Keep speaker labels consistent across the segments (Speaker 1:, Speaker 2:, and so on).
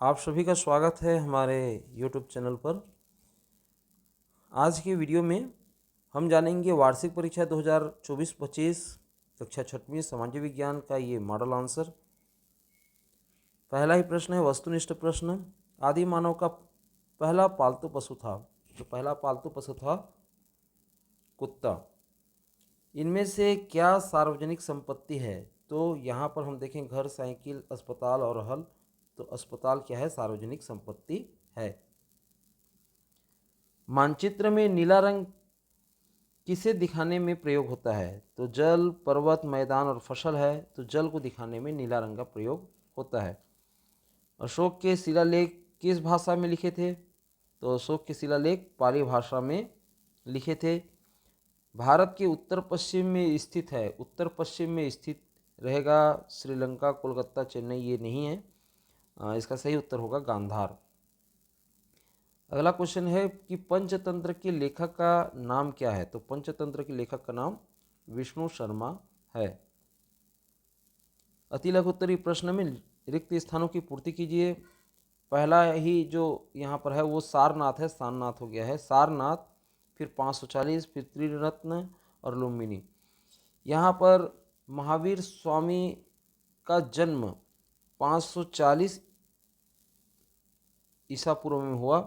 Speaker 1: आप सभी का स्वागत है हमारे YouTube चैनल पर। आज की वीडियो में हम जानेंगे वार्षिक परीक्षा 2024-25 कक्षा 6वीं सामाजिक विज्ञान का ये मॉडल आंसर। पहला ही प्रश्न है वस्तुनिष्ठ प्रश्न। आदि मानव का पहला पालतू पशु था, तो पहला पालतू पशु था कुत्ता। इनमें से क्या सार्वजनिक संपत्ति है? तो यहाँ पर हम देखें घर, साइकिल, अस्पताल और हल। तो अस्पताल क्या है? सार्वजनिक संपत्ति है। मानचित्र में नीला रंग किसे दिखाने में प्रयोग होता है? तो जल, पर्वत, मैदान और फसल है, तो जल को दिखाने में नीला रंग का प्रयोग होता है। अशोक के शिलालेख किस भाषा में लिखे थे? तो अशोक के शिलालेख पाली भाषा में लिखे थे। भारत के उत्तर पश्चिम में स्थित है, उत्तर पश्चिम में स्थित रहेगा श्रीलंका, कोलकाता, चेन्नई, ये नहीं है। इसका सही उत्तर होगा गांधार। अगला क्वेश्चन है कि पंचतंत्र के लेखक का नाम क्या है? तो पंचतंत्र के लेखक का नाम विष्णु शर्मा है। अति लघु उत्तरीय प्रश्न में रिक्त स्थानों की पूर्ति कीजिए। पहला ही जो यहाँ पर है वो सारनाथ है, सारनाथ हो गया है। सारनाथ, फिर 540, फिर त्रिरत्न और लुम्बिनी। यहाँ पर महावीर स्वामी का जन्म 540 ईसा पूर्व में हुआ।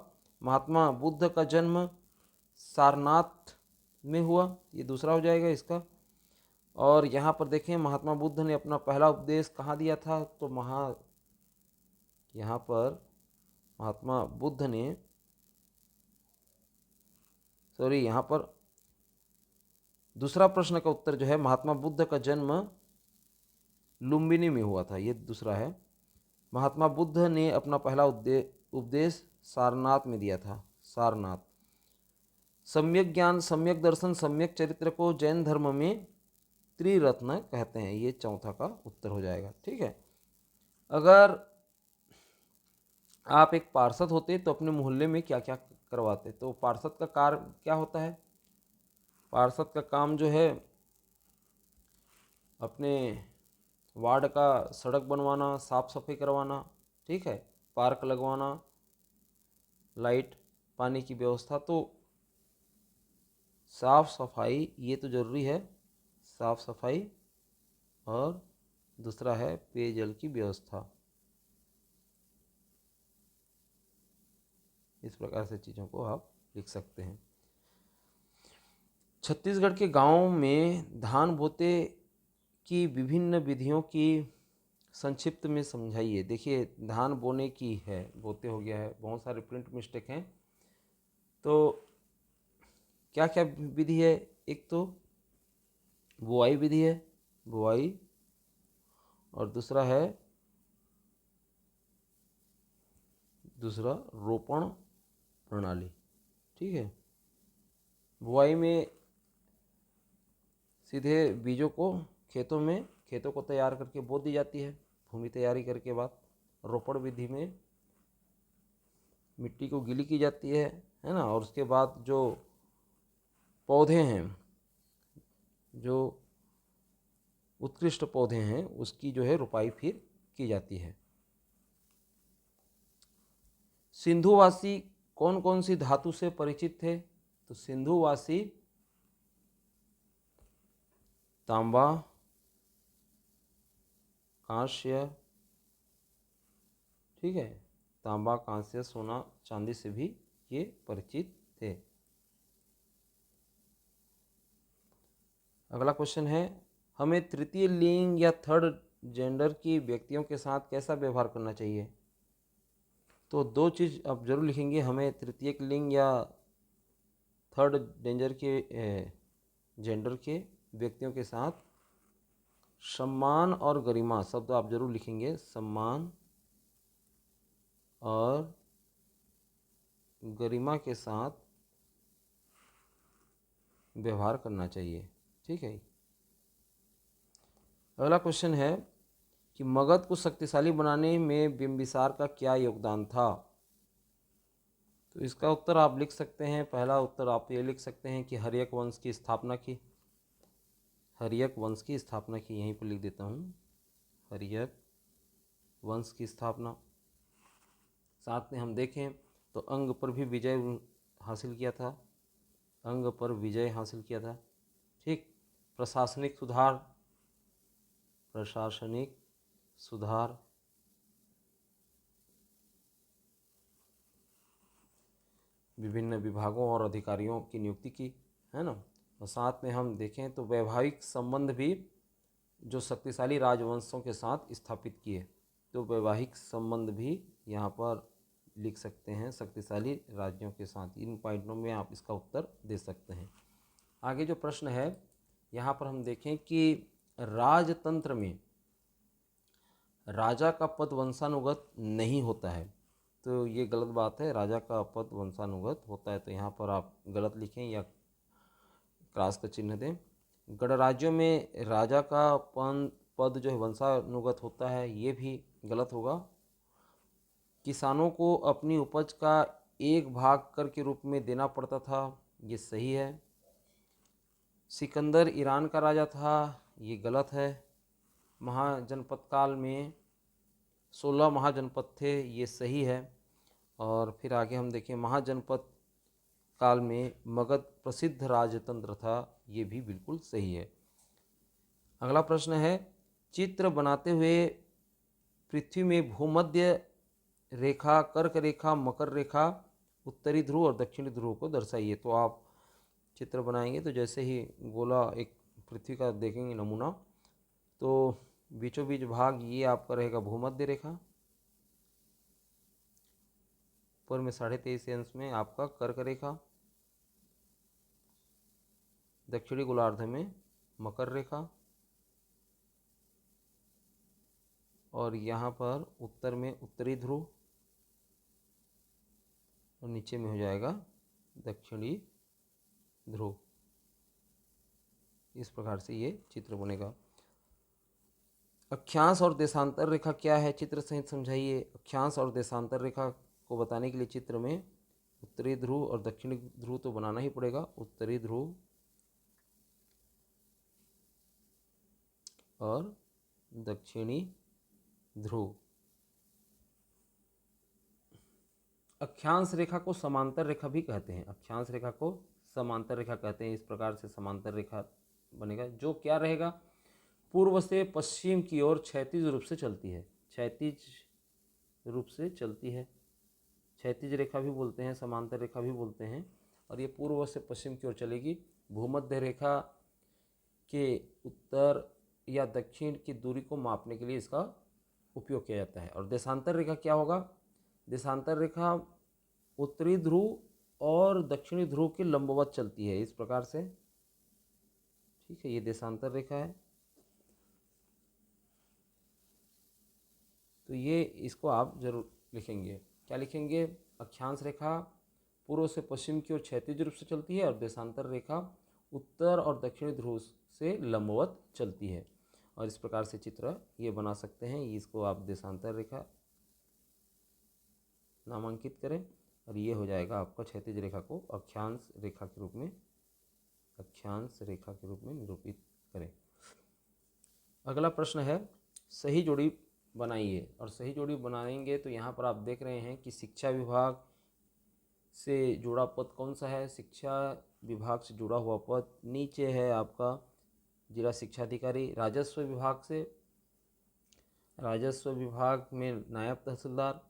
Speaker 1: महात्मा बुद्ध का जन्म सारनाथ में हुआ, ये दूसरा हो जाएगा इसका। और यहाँ पर देखें महात्मा बुद्ध ने अपना पहला उपदेश कहाँ दिया था? तो यहाँ पर महात्मा बुद्ध ने यहाँ पर दूसरा प्रश्न का उत्तर जो है महात्मा बुद्ध का जन्म लुम्बिनी में हुआ था, ये दूसरा है। महात्मा बुद्ध ने अपना पहला उपदेश सारनाथ में दिया था, सारनाथ। सम्यक ज्ञान, सम्यक दर्शन, सम्यक चरित्र को जैन धर्म में त्रिरत्न कहते हैं, ये चौथा का उत्तर हो जाएगा। ठीक है। अगर आप एक पार्षद होते तो अपने मोहल्ले में क्या क्या करवाते? तो पार्षद का कार्य क्या होता है? पार्षद का काम जो है अपने वार्ड का सड़क बनवाना, साफ सफाई करवाना, ठीक है, पार्क लगवाना, लाइट, पानी की व्यवस्था। तो साफ सफाई ये तो जरूरी है, साफ सफाई, और दूसरा है पेयजल की व्यवस्था। इस प्रकार से चीज़ों को आप लिख सकते हैं। छत्तीसगढ़ के गांवों में धान बोते की विभिन्न विधियों की संक्षिप्त में समझाइए। देखिए धान बोने की है, बोते हो गया है, बहुत सारे प्रिंट मिस्टेक हैं। तो क्या क्या विधि है? एक तो बुआई विधि है, बुआई, और दूसरा रोपण प्रणाली। ठीक है। बुआई में सीधे बीजों को खेतों को तैयार करके बो दी जाती है, भूमि तैयारी करके बाद। रोपण विधि में मिट्टी को गीली की जाती है ना, और उसके बाद जो पौधे हैं, जो उत्कृष्ट पौधे हैं, उसकी जो है रोपाई फिर की जाती है। सिंधुवासी कौन कौन सी धातु से परिचित थे? तो सिंधुवासी तांबा, कांस्य, ठीक है, तांबा, कांस्य, सोना, चांदी से भी ये परिचित थे। अगला क्वेश्चन है हमें तृतीय लिंग या थर्ड जेंडर की व्यक्तियों के साथ कैसा व्यवहार करना चाहिए? तो दो चीज़ आप जरूर लिखेंगे, हमें तृतीय लिंग या थर्ड जेंडर के व्यक्तियों के साथ सम्मान और गरिमा शब्द आप जरूर लिखेंगे, सम्मान और गरिमा के साथ व्यवहार करना चाहिए। ठीक है। अगला क्वेश्चन है कि मगध को शक्तिशाली बनाने में बिंबिसार का क्या योगदान था? तो इसका उत्तर आप लिख सकते हैं, पहला उत्तर आप ये लिख सकते हैं कि हर्यक वंश की स्थापना की, हर्यक वंश की स्थापना की, यहीं पर लिख देता हूँ, हर्यक वंश की स्थापना। साथ में हम देखें तो अंग पर भी विजय हासिल किया था, अंग पर विजय हासिल किया था। ठीक, प्रशासनिक सुधार, प्रशासनिक सुधार, विभिन्न विभागों और अधिकारियों की नियुक्ति की, है ना। और साथ में हम देखें तो वैवाहिक संबंध भी जो शक्तिशाली राजवंशों के साथ स्थापित किए, तो वैवाहिक संबंध भी यहाँ पर लिख सकते हैं शक्तिशाली राज्यों के साथ। इन पॉइंटों में आप इसका उत्तर दे सकते हैं। आगे जो प्रश्न है यहाँ पर हम देखें कि राजतंत्र में राजा का पद वंशानुगत नहीं होता है, तो ये गलत बात है। राजा का पद वंशानुगत होता है, तो यहाँ पर आप गलत लिखें या क्रॉस का चिन्ह दें। गणराज्यों में राजा का पद जो है वंशानुगत होता है, ये भी गलत होगा। किसानों को अपनी उपज का एक भाग कर के रूप में देना पड़ता था, ये सही है। सिकंदर ईरान का राजा था, ये गलत है। महाजनपद काल में 16 महाजनपद थे, ये सही है। और फिर आगे हम देखें महाजनपद काल में मगध प्रसिद्ध राजतंत्र था, ये भी बिल्कुल सही है। अगला प्रश्न है, चित्र बनाते हुए पृथ्वी में भूमध्य रेखा, कर्क रेखा, मकर रेखा, उत्तरी ध्रुव और दक्षिणी ध्रुव को दर्शाइए। तो आप चित्र बनाएंगे तो जैसे ही गोला एक पृथ्वी का देखेंगे नमूना, तो बीचों बीच भाग ये आपका रहेगा भूमध्य रेखा, ऊपर में 23.5 अंश में आपका कर्क रेखा, दक्षिणी गोलार्ध में मकर रेखा, और यहाँ पर उत्तर में उत्तरी ध्रुव, और नीचे में हो जाएगा दक्षिणी ध्रुव। इस प्रकार से ये चित्र बनेगा। अक्षांश और देशांतर रेखा क्या है, चित्र सहित समझाइए। अक्षांश और देशांतर रेखा को बताने के लिए चित्र में उत्तरी ध्रुव और दक्षिणी ध्रुव तो बनाना ही पड़ेगा। उत्तरी ध्रुव और दक्षिणी ध्रुव। अक्षांश रेखा को समांतर रेखा भी कहते हैं, अक्षांश रेखा को समांतर रेखा कहते हैं। इस प्रकार से समांतर रेखा बनेगा, जो क्या रहेगा, पूर्व से पश्चिम की ओर क्षैतिज रूप से चलती है, क्षैतिज रूप से चलती है। क्षैतिज रेखा भी बोलते हैं, समांतर रेखा भी बोलते हैं। और ये पूर्व से पश्चिम की ओर चलेगी। भूमध्य रेखा के उत्तर या दक्षिण की दूरी को मापने के लिए इसका उपयोग किया जाता है। और देशांतर रेखा क्या होगा, देशांतर रेखा उत्तरी ध्रुव और दक्षिणी ध्रुव के लंबवत चलती है, इस प्रकार से। ठीक है, ये देशांतर रेखा है। तो ये इसको आप जरूर लिखेंगे। क्या लिखेंगे, अक्षांश रेखा पूर्व से पश्चिम की ओर क्षैतिज रूप से चलती है और देशांतर रेखा उत्तर और दक्षिणी ध्रुव से लंबवत चलती है। और इस प्रकार से चित्र ये बना सकते हैं। इसको आप देशांतर रेखा नामांकित करें और ये हो जाएगा आपका क्षैतिज रेखा को अक्षांश रेखा के रूप में, अक्षांश रेखा के रूप में निरूपित करें। अगला प्रश्न है, सही जोड़ी बनाइए। और सही जोड़ी बनाएंगे तो यहाँ पर आप देख रहे हैं कि शिक्षा विभाग से जुड़ा पद कौन सा है। शिक्षा विभाग से जुड़ा हुआ पद नीचे है आपका जिला शिक्षा अधिकारी। राजस्व विभाग से, राजस्व विभाग में नायब तहसीलदार।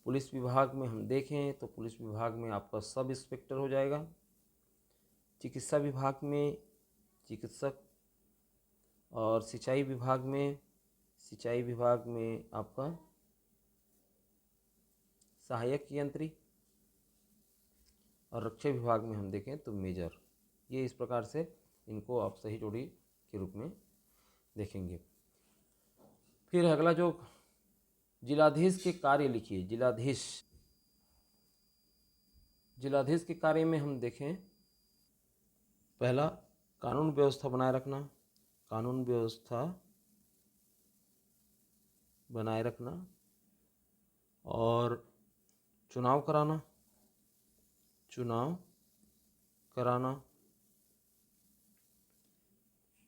Speaker 1: पुलिस विभाग में हम देखें तो पुलिस विभाग में आपका सब इंस्पेक्टर हो जाएगा। चिकित्सा विभाग में चिकित्सक। और सिंचाई विभाग में, सिंचाई विभाग में आपका सहायक यंत्री। और रक्षा विभाग में हम देखें तो मेजर। ये इस प्रकार से इनको आप सही जोड़ी के रूप में देखेंगे। फिर अगला जो जिलाधीश के कार्य लिखिए। जिलाधीश, जिलाधीश के कार्य में हम देखें, पहला कानून व्यवस्था बनाए रखना, कानून व्यवस्था बनाए रखना, और चुनाव कराना, चुनाव कराना।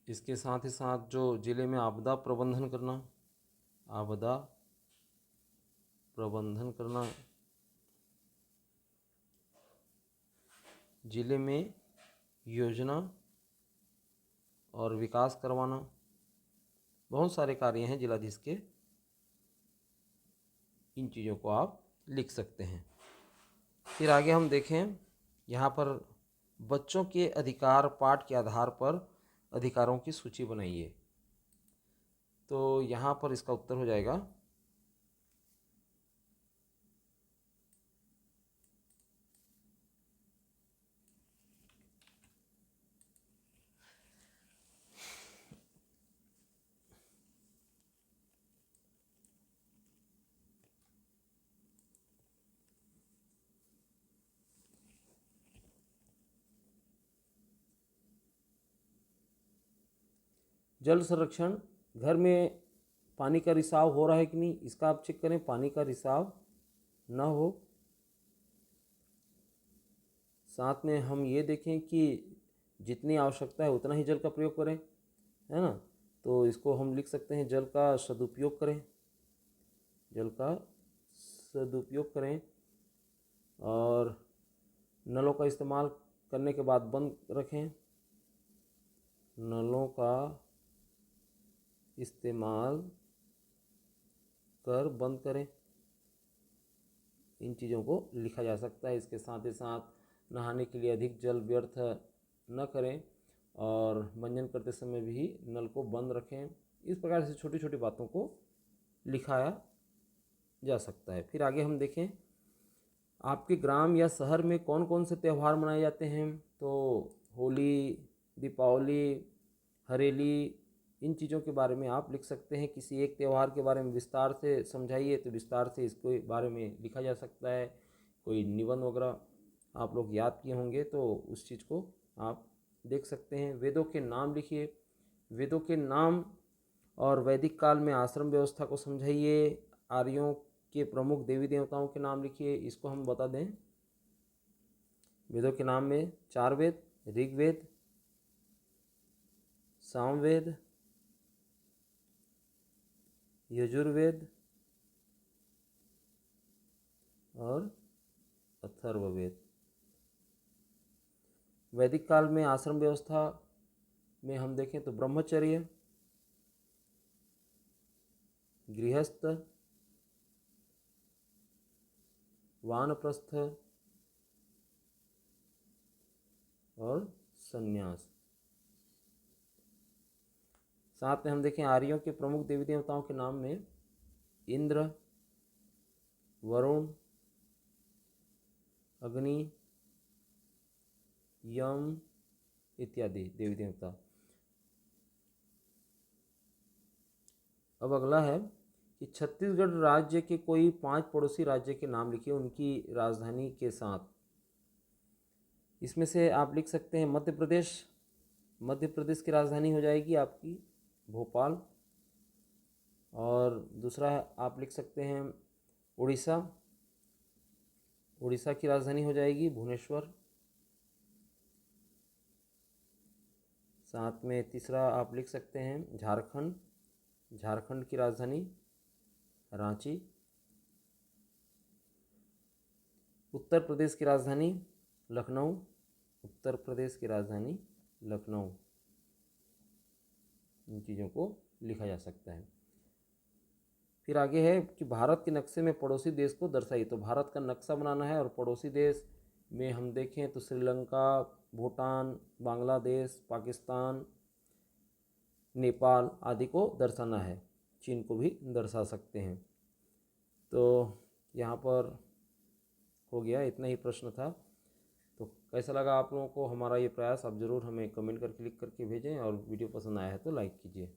Speaker 1: इसके साथ ही साथ जो जिले में आपदा प्रबंधन करना, आपदा प्रबंधन करना, जिले में योजना और विकास करवाना, बहुत सारे कार्य हैं जिलाधीश के, इन चीज़ों को आप लिख सकते हैं। फिर आगे हम देखें, यहाँ पर बच्चों के अधिकार पाठ के आधार पर अधिकारों की सूची बनाइए। तो यहाँ पर इसका उत्तर हो जाएगा जल संरक्षण, घर में पानी का रिसाव हो रहा है कि नहीं, इसका आप चेक करें। पानी का रिसाव ना हो। साथ में हम ये देखें कि जितनी आवश्यकता है उतना ही जल का प्रयोग करें, है ना। तो इसको हम लिख सकते हैं, जल का सदुपयोग करें, जल का सदुपयोग करें। और नलों का इस्तेमाल करने के बाद बंद रखें, नलों का इस्तेमाल कर बंद करें। इन चीज़ों को लिखा जा सकता है। इसके साथ ही साथ नहाने के लिए अधिक जल व्यर्थ न करें और मंजन करते समय भी नल को बंद रखें। इस प्रकार से छोटी छोटी बातों को लिखाया जा सकता है। फिर आगे हम देखें, आपके ग्राम या शहर में कौन कौन से त्यौहार मनाए जाते हैं। तो होली, दीपावली, हरेली, इन चीज़ों के बारे में आप लिख सकते हैं। किसी एक त्यौहार के बारे में विस्तार से समझाइए, तो विस्तार से इसके बारे में लिखा जा सकता है। कोई निबंध वगैरह आप लोग याद किए होंगे तो उस चीज़ को आप देख सकते हैं। वेदों के नाम लिखिए, वेदों के नाम और वैदिक काल में आश्रम व्यवस्था को समझाइए। आर्यों के प्रमुख देवी देवताओं के नाम लिखिए, इसको हम बता दें। वेदों के नाम में 4 वेद, ऋग्वेद, सामवेद, यजुर्वेद और अथर्ववेद। वैदिक काल में आश्रम व्यवस्था में हम देखें तो ब्रह्मचर्य, गृहस्थ, वानप्रस्थ और संन्यास। साथ में हम देखें आर्यों के प्रमुख देवी देवताओं के नाम में इंद्र, वरुण, अग्नि, यम इत्यादि देवी देवता। अब अगला है कि छत्तीसगढ़ राज्य के कोई 5 पड़ोसी राज्य के नाम लिखिए उनकी राजधानी के साथ। इसमें से आप लिख सकते हैं मध्य प्रदेश। मध्य प्रदेश की राजधानी हो जाएगी आपकी भोपाल। और दूसरा आप लिख सकते हैं उड़ीसा। उड़ीसा की राजधानी हो जाएगी भुवनेश्वर। साथ में तीसरा आप लिख सकते हैं झारखंड। झारखंड की राजधानी रांची। उत्तर प्रदेश की राजधानी लखनऊ। उत्तर प्रदेश की राजधानी लखनऊ। इन चीज़ों को लिखा जा सकता है। फिर आगे है कि भारत के नक्शे में पड़ोसी देश को दर्शाइए। तो भारत का नक्शा बनाना है और पड़ोसी देश में हम देखें तो श्रीलंका, भूटान, बांग्लादेश, पाकिस्तान, नेपाल आदि को दर्शाना है। चीन को भी दर्शा सकते हैं। तो यहाँ पर हो गया, इतना ही प्रश्न था। तो कैसा लगा आप लोगों को हमारा ये प्रयास, आप ज़रूर हमें कमेंट करके लिख करके भेजें और वीडियो पसंद आया है तो लाइक कीजिए।